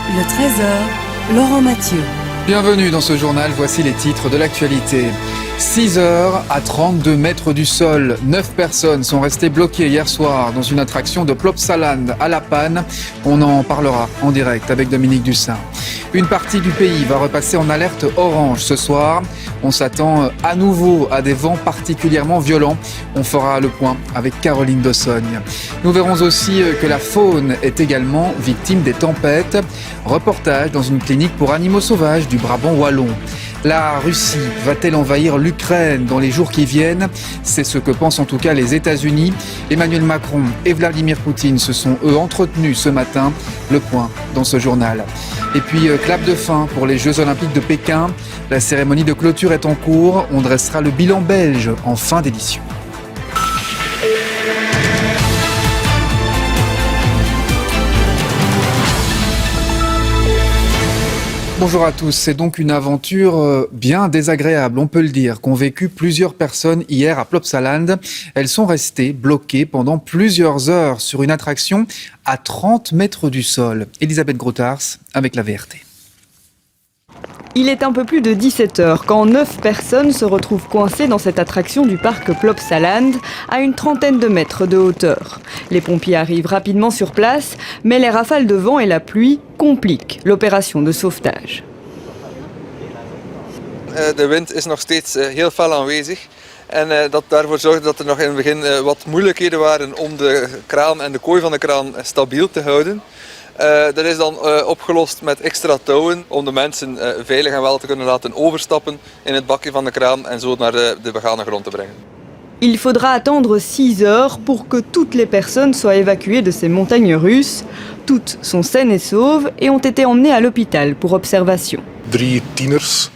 Le Trésor, Laurent Mathieu. Bienvenue dans ce journal, voici les titres de l'actualité. 6 heures à 32 mètres du sol. 9 personnes sont restées bloquées hier soir dans une attraction de Plopsaland à La Panne. On en parlera en direct avec Dominique Dussin. Une partie du pays va repasser en alerte orange ce soir. On s'attend à nouveau à des vents particulièrement violents. On fera le point avec Caroline Dossogne. Nous verrons aussi que la faune est également victime des tempêtes. Reportage dans une clinique pour animaux sauvages du Brabant wallon. La Russie va-t-elle envahir l'Ukraine dans les jours qui viennent ? C'est ce que pensent en tout cas les États-Unis. Emmanuel Macron et Vladimir Poutine se sont eux entretenus ce matin. Le point dans ce journal. Et puis clap de fin pour les Jeux Olympiques de Pékin. La cérémonie de clôture est en cours. On dressera le bilan belge en fin d'édition. Bonjour à tous, c'est donc une aventure bien désagréable, on peut le dire, qu'ont vécu plusieurs personnes hier à Plopsaland. Elles sont restées bloquées pendant plusieurs heures sur une attraction à 30 mètres du sol. Elisabeth Grottars avec la VRT. Il est un peu plus de 17h quand 9 personnes se retrouvent coincées dans cette attraction du parc Plopsaland à une trentaine de mètres de hauteur. Les pompiers arrivent rapidement sur place, mais les rafales de vent et la pluie compliquent l'opération de sauvetage. De wind is nog steeds heel fel aanwezig. En dat daarvoor zorgde dat er nog in het begin wat moeilijkheden waren om de kraan en de kooi van de kraan stabiel te houden. Dat is dan opgelost met extra touwen om de mensen veilig en wel te kunnen laten overstappen in het bakje van de kraan en zo naar de begane grond te brengen. Il faudra attendre 6 heures pour que toutes les personnes soient évacuées de ces montagnes russes. Toutes sont saines et sauves et ont été emmenées à l'hôpital pour observation. 3 tieners.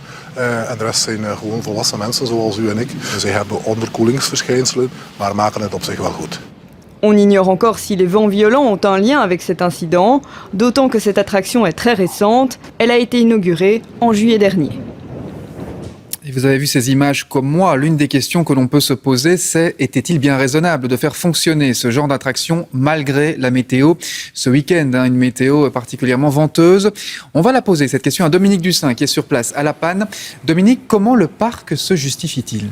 En de rest zijn gewoon volwassen mensen zoals u en ik. Zij hebben onderkoelingsverschijnselen, maar maken het op zich wel goed. On ignore encore si les vents violents ont un lien avec cet incident, d'autant que cette attraction est très récente. Elle a été inaugurée en juillet dernier. Et vous avez vu ces images comme moi, l'une des questions que l'on peut se poser, c'est était-il bien raisonnable de faire fonctionner ce genre d'attraction malgré la météo ? Ce week-end, une météo particulièrement venteuse. On va la poser, cette question, à Dominique Dussin, qui est sur place à La Panne. Dominique, comment le parc se justifie-t-il ?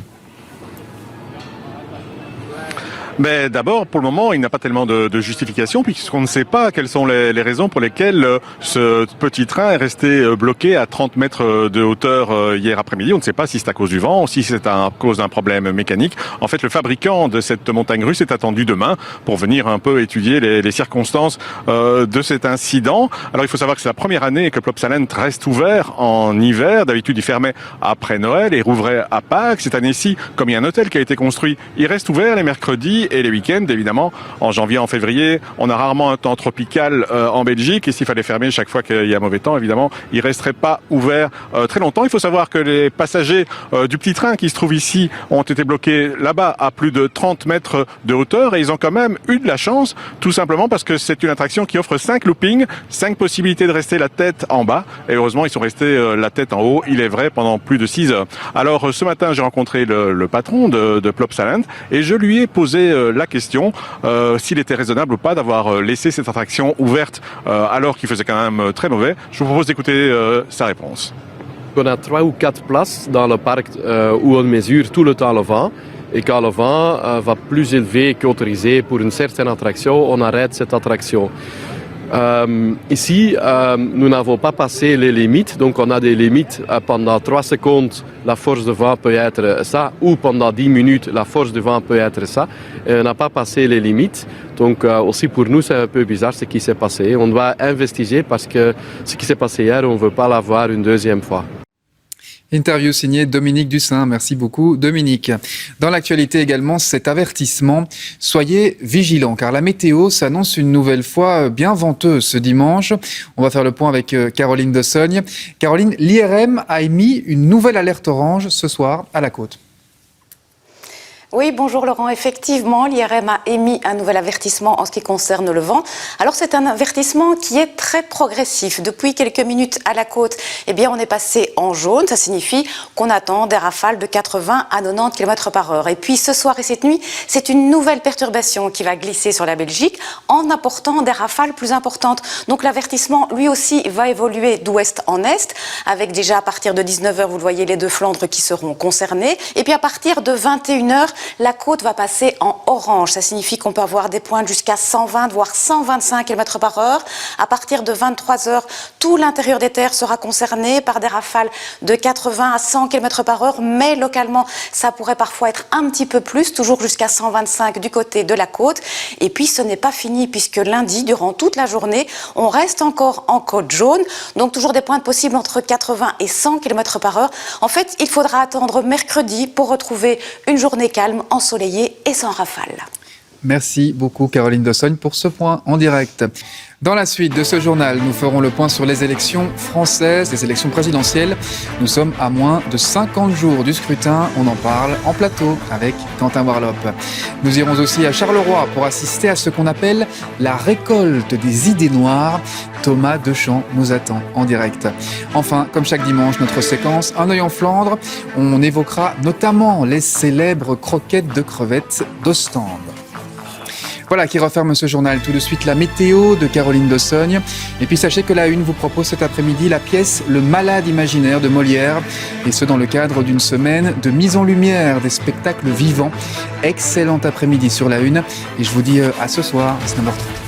Mais d'abord, pour le moment, il n'y a pas tellement de justification puisqu'on ne sait pas quelles sont les raisons pour lesquelles ce petit train est resté bloqué à 30 mètres de hauteur hier après-midi. On ne sait pas si c'est à cause du vent ou si c'est à cause d'un problème mécanique. En fait, le fabricant de cette montagne russe est attendu demain pour venir un peu étudier les circonstances de cet incident. Alors, il faut savoir que c'est la première année que Plopsaland reste ouvert en hiver. D'habitude, il fermait après Noël et rouvrait à Pâques. Cette année-ci, comme il y a un hôtel qui a été construit, il reste ouvert les mercredis et les week-ends, évidemment. En janvier, en février, on a rarement un temps tropical en Belgique. Et s'il fallait fermer chaque fois qu'il y a mauvais temps, évidemment, il ne resterait pas ouvert très longtemps. Il faut savoir que les passagers du petit train qui se trouve ici ont été bloqués là-bas à plus de 30 mètres de hauteur. Et ils ont quand même eu de la chance, tout simplement parce que c'est une attraction qui offre 5 loopings, 5 possibilités de rester la tête en bas. Et heureusement, ils sont restés la tête en haut, il est vrai, pendant plus de 6 heures. Alors, ce matin, j'ai rencontré le patron de Plopsaland et je lui ai posé la question s'il était raisonnable ou pas d'avoir laissé cette attraction ouverte alors qu'il faisait quand même très mauvais. Je vous propose d'écouter sa réponse. On a 3 ou 4 places dans le parc où on mesure tout le temps le vent. Et quand le vent va plus élevé qu'autorisé pour une certaine attraction, on arrête cette attraction. Ici, nous n'avons pas passé les limites, donc on a des limites pendant 3 secondes, la force de vent peut être ça, ou pendant 10 minutes, la force de vent peut être ça. Et on n'a pas passé les limites, donc aussi pour nous c'est un peu bizarre ce qui s'est passé. On doit investiguer parce que ce qui s'est passé hier, on ne veut pas l'avoir une deuxième fois. Interview signée Dominique Dussin. Merci beaucoup, Dominique. Dans l'actualité également, cet avertissement. Soyez vigilants, car la météo s'annonce une nouvelle fois bien venteuse ce dimanche. On va faire le point avec Caroline Dossogne. Caroline, l'IRM a émis une nouvelle alerte orange ce soir à la côte. Oui, bonjour Laurent. Effectivement, l'IRM a émis un nouvel avertissement en ce qui concerne le vent. Alors c'est un avertissement qui est très progressif. Depuis quelques minutes à la côte, eh bien, on est passé en jaune. Ça signifie qu'on attend des rafales de 80 à 90 km/h. Et puis ce soir et cette nuit, c'est une nouvelle perturbation qui va glisser sur la Belgique en apportant des rafales plus importantes. Donc l'avertissement, lui aussi, va évoluer d'ouest en est, avec déjà à partir de 19h, vous le voyez, les deux Flandres qui seront concernés. Et puis à partir de 21h, la côte va passer en orange. Ça signifie qu'on peut avoir des pointes jusqu'à 120 voire 125 km/h. À partir de 23h, tout l'intérieur des terres sera concerné par des rafales de 80 à 100 km/h, mais localement, ça pourrait parfois être un petit peu plus, toujours jusqu'à 125 du côté de la côte. Et puis ce n'est pas fini, puisque lundi, durant toute la journée, on reste encore en côte jaune, donc toujours des pointes possibles entre 80 et 100 km/h. En fait, il faudra attendre mercredi pour retrouver une journée calme, ensoleillée et sans rafale. Merci beaucoup Caroline Dossogne pour ce point en direct. Dans la suite de ce journal, nous ferons le point sur les élections françaises, les élections présidentielles. Nous sommes à moins de 50 jours du scrutin. On en parle en plateau avec Quentin Warlop. Nous irons aussi à Charleroi pour assister à ce qu'on appelle la récolte des idées noires. Thomas Deschamps nous attend en direct. Enfin, comme chaque dimanche, notre séquence Un œil en Flandre. On évoquera notamment les célèbres croquettes de crevettes d'Ostende. Voilà qui referme ce journal. Tout de suite, la météo de Caroline Dossogne. Et puis sachez que la Une vous propose cet après-midi la pièce Le Malade imaginaire de Molière. Et ce dans le cadre d'une semaine de mise en lumière des spectacles vivants. Excellent après-midi sur la Une. Et je vous dis à ce soir, à 19h30.